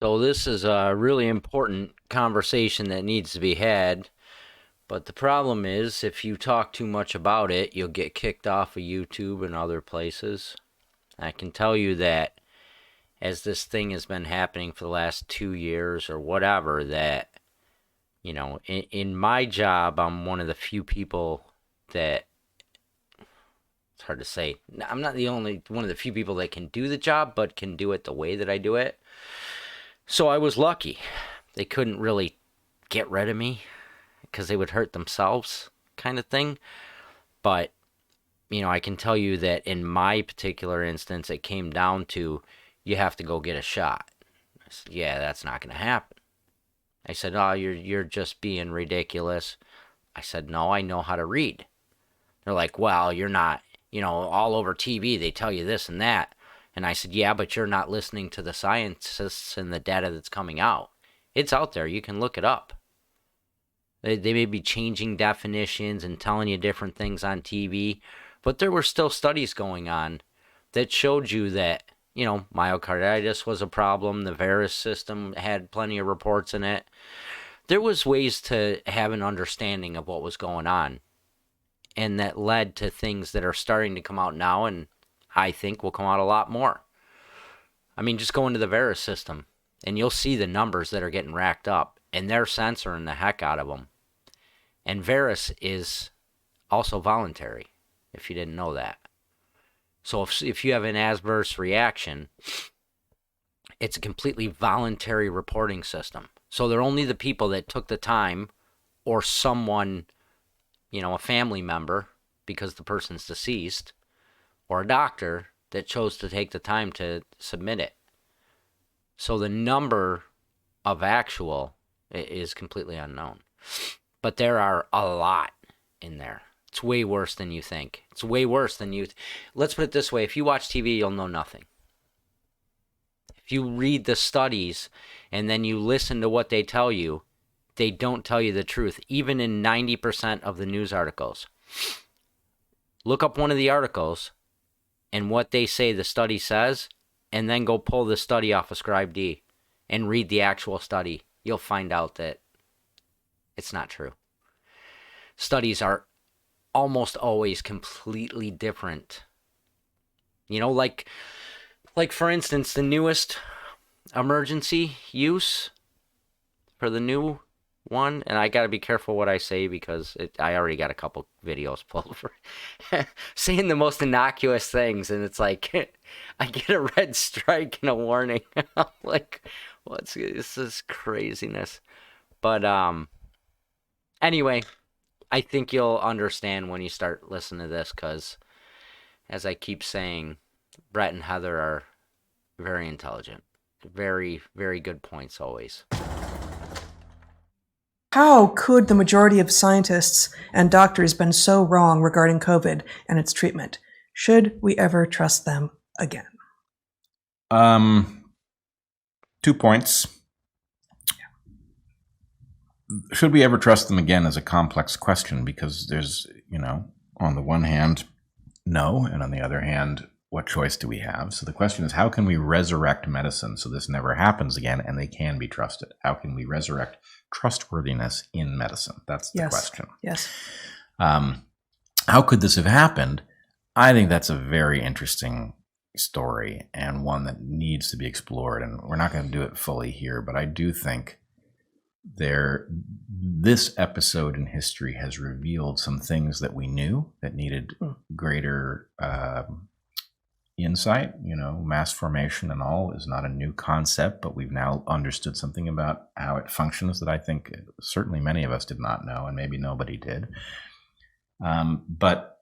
So this is a really important conversation that needs to be had. But the problem is, if you talk too much about it, you'll get kicked off of YouTube and other places. I can tell you that as this thing has been happening for the last 2 years or whatever, that, in my job, I'm one of the few people that, it's hard to say, I'm not the only one of the few people that can do the job, but can do it the way that I do it. So I was lucky. They couldn't really get rid of me because they would hurt themselves, kind of thing. But, I can tell you that in my particular instance, it came down to you have to go get a shot. I said, yeah, that's not going to happen. I said, oh, you're just being ridiculous. I said, no, I know how to read. They're like, well, you're not, all over TV, they tell you this and that. And I said, yeah, but you're not listening to the scientists and the data that's coming out. It's out there. You can look it up. They may be changing definitions and telling you different things on TV, but there were still studies going on that showed you that, myocarditis was a problem. The Veris system had plenty of reports in it. There was ways to have an understanding of what was going on, and that led to things that are starting to come out now, and I think will come out a lot more. I mean, just go into the Veris system, and you'll see the numbers that are getting racked up, and they're censoring the heck out of them. And Veris is also voluntary, if you didn't know that. So if you have an adverse reaction, it's a completely voluntary reporting system. So they're only the people that took the time, or someone, a family member, because the person's deceased, or a doctor that chose to take the time to submit it. So the number of actual is completely unknown. But there are a lot in there. It's way worse than you think. It's way worse than you. Let's put it this way: if you watch TV, you'll know nothing. If you read the studies and then you listen to what they tell you, they don't tell you the truth, even in 90% of the news articles. Look up one of the articles and what they say the study says, and then go pull the study off of ScribeD and read the actual study. You'll find out that it's not true. Studies are almost always completely different. Like for instance, the newest emergency use for the new one, and I got to be careful what I say because I already got a couple videos pulled for saying the most innocuous things, and it's like I get a red strike and a warning. I'm like, this is craziness. But anyway, I think you'll understand when you start listening to this, because as I keep saying, Brett and Heather are very intelligent. Very, very good points always. How could the majority of scientists and doctors been so wrong regarding COVID and its treatment? Should we ever trust them again? 2 points. Should we ever trust them again is a complex question, because there's, on the one hand, no, and on the other hand, what choice do we have? So the question is, how can we resurrect medicine so this never happens again and they can be trusted? How can we resurrect trustworthiness in medicine? That's the question. Yes. How could this have happened? I think that's a very interesting story, and one that needs to be explored. And we're not going to do it fully here, but I do think this episode in history has revealed some things that we knew that needed greater insight. Mass formation and all is not a new concept, but we've now understood something about how it functions that I think certainly many of us did not know, and maybe nobody did. But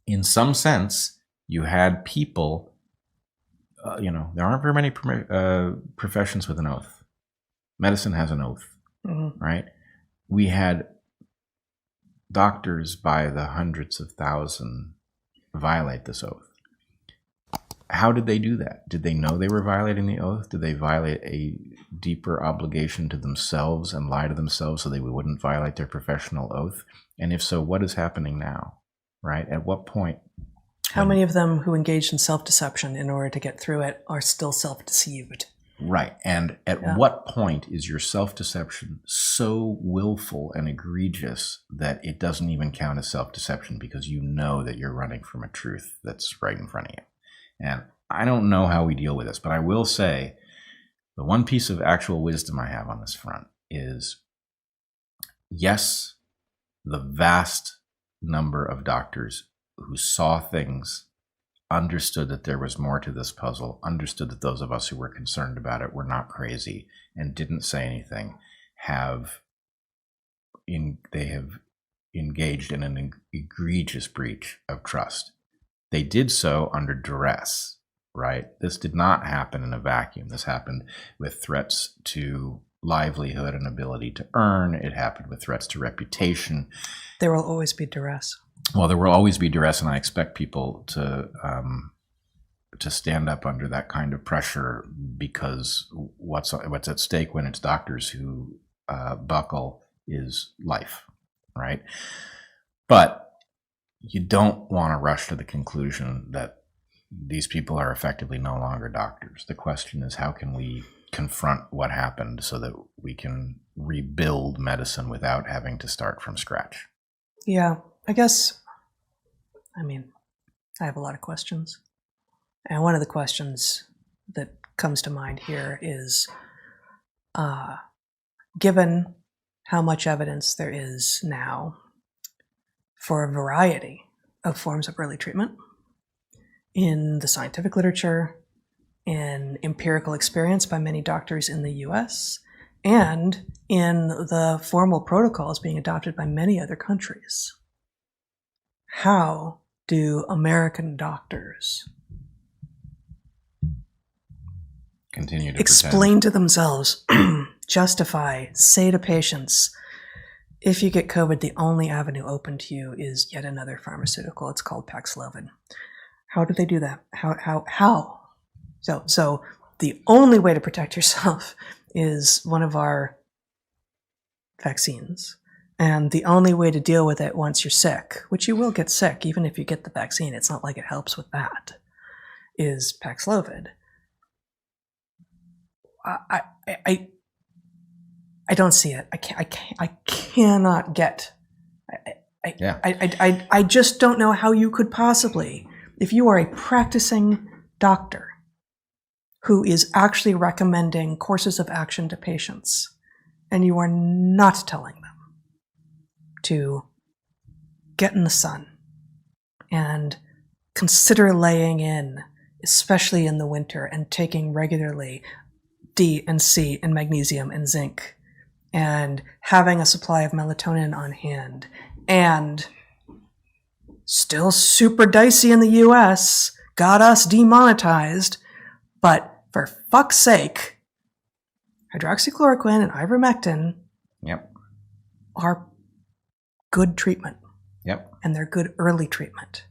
in some sense, you had people, there aren't very many professions with an oath. Medicine has an oath, right? We had doctors by the hundreds of thousands violate this oath. How did they do that? Did they know they were violating the oath? Did they violate a deeper obligation to themselves and lie to themselves so they wouldn't violate their professional oath? And if so, what is happening now, right? At what point? How many of them who engaged in self-deception in order to get through it are still self-deceived? Right. And at what point is your self-deception so willful and egregious that it doesn't even count as self-deception because you know that you're running from a truth that's right in front of you? And I don't know how we deal with this, but I will say the one piece of actual wisdom I have on this front is, yes, the vast number of doctors who saw things, understood that there was more to this puzzle, understood that those of us who were concerned about it were not crazy and didn't say anything, they have engaged in an egregious breach of trust. They did so under duress, right? This did not happen in a vacuum. This happened with threats to livelihood and ability to earn. It happened with threats to reputation. There will always be duress. Well, there will always be duress, and I expect people to stand up under that kind of pressure, because what's at stake when it's doctors who buckle is life, right? But you don't want to rush to the conclusion that these people are effectively no longer doctors. The question is, how can we confront what happened so that we can rebuild medicine without having to start from scratch? Yeah, I guess, I have a lot of questions. And one of the questions that comes to mind here is, given how much evidence there is now for a variety of forms of early treatment in the scientific literature, in empirical experience by many doctors in the US, and in the formal protocols being adopted by many other countries, how do American doctors continue to explain to themselves, justify, say to patients, if you get COVID, the only avenue open to you is yet another pharmaceutical. It's called Paxlovid. How do they do that? How? So the only way to protect yourself is one of our vaccines. And the only way to deal with it once you're sick, which you will get sick, even if you get the vaccine, it's not like it helps with that, is Paxlovid. I don't see it. I cannot get. I just don't know how you could possibly, if you are a practicing doctor who is actually recommending courses of action to patients, and you are not telling them to get in the sun and consider laying in, especially in the winter, and taking regularly D and C and magnesium and zinc, and having a supply of melatonin on hand, and still super dicey in the US, got us demonetized, but for fuck's sake, hydroxychloroquine and ivermectin are good treatment. And they're good early treatment.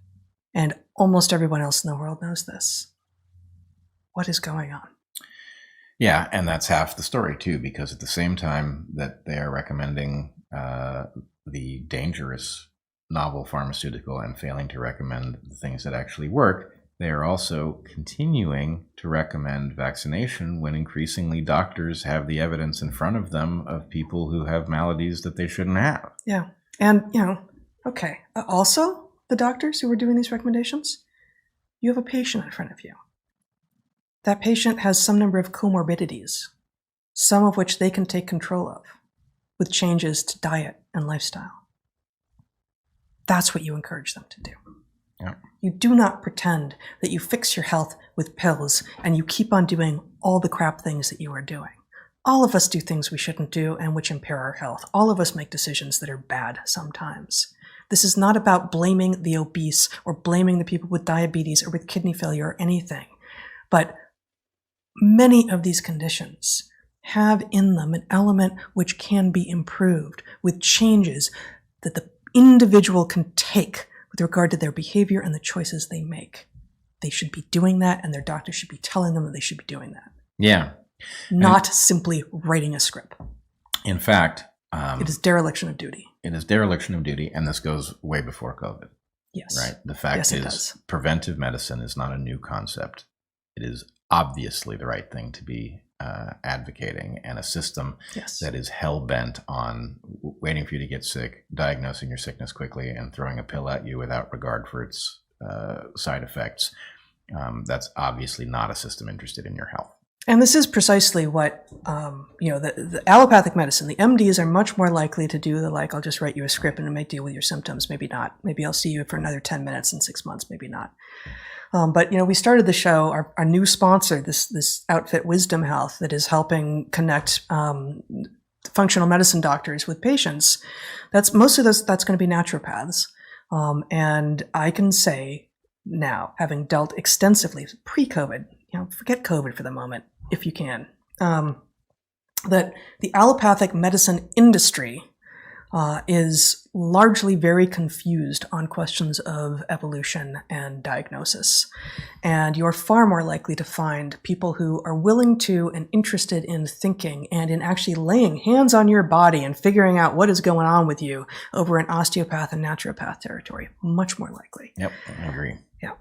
And almost everyone else in the world knows this. What is going on? Yeah, and that's half the story too, because at the same time that they are recommending the dangerous novel pharmaceutical and failing to recommend the things that actually work, they are also continuing to recommend vaccination when increasingly doctors have the evidence in front of them of people who have maladies that they shouldn't have. Yeah, and okay. Also, the doctors who were doing these recommendations, you have a patient in front of you. That patient has some number of comorbidities, some of which they can take control of with changes to diet and lifestyle. That's what you encourage them to do. Yeah. You do not pretend that you fix your health with pills and you keep on doing all the crap things that you are doing. All of us do things we shouldn't do and which impair our health. All of us make decisions that are bad sometimes. This is not about blaming the obese or blaming the people with diabetes or with kidney failure or anything. But many of these conditions have in them an element which can be improved with changes that the individual can take with regard to their behavior and the choices they make. They should be doing that, and their doctor should be telling them that they should be doing that. Yeah. Not simply writing a script. In fact, it is dereliction of duty. It is dereliction of duty, and this goes way before COVID. Yes. Right? The fact is, preventive medicine is not a new concept. It is obviously the right thing to be advocating, and a system Yes. that is hell-bent on waiting for you to get sick, diagnosing your sickness quickly, and throwing a pill at you without regard for its side effects. That's obviously not a system interested in your health. And this is precisely what, the allopathic medicine, the MDs are much more likely to do I'll just write you a script and it might deal with your symptoms, maybe not. Maybe I'll see you for another 10 minutes in 6 months, maybe not. But we started the show, our new sponsor, this outfit, Wisdom Health, that is helping connect functional medicine doctors with patients. That's going to be naturopaths. And I can say now, having dealt extensively pre-COVID, forget COVID for the moment, if you can, that the allopathic medicine industry is largely very confused on questions of evolution and diagnosis. And you're far more likely to find people who are willing to and interested in thinking and in actually laying hands on your body and figuring out what is going on with you over an osteopath and naturopath territory. Much more likely. Yep, I agree. Yeah.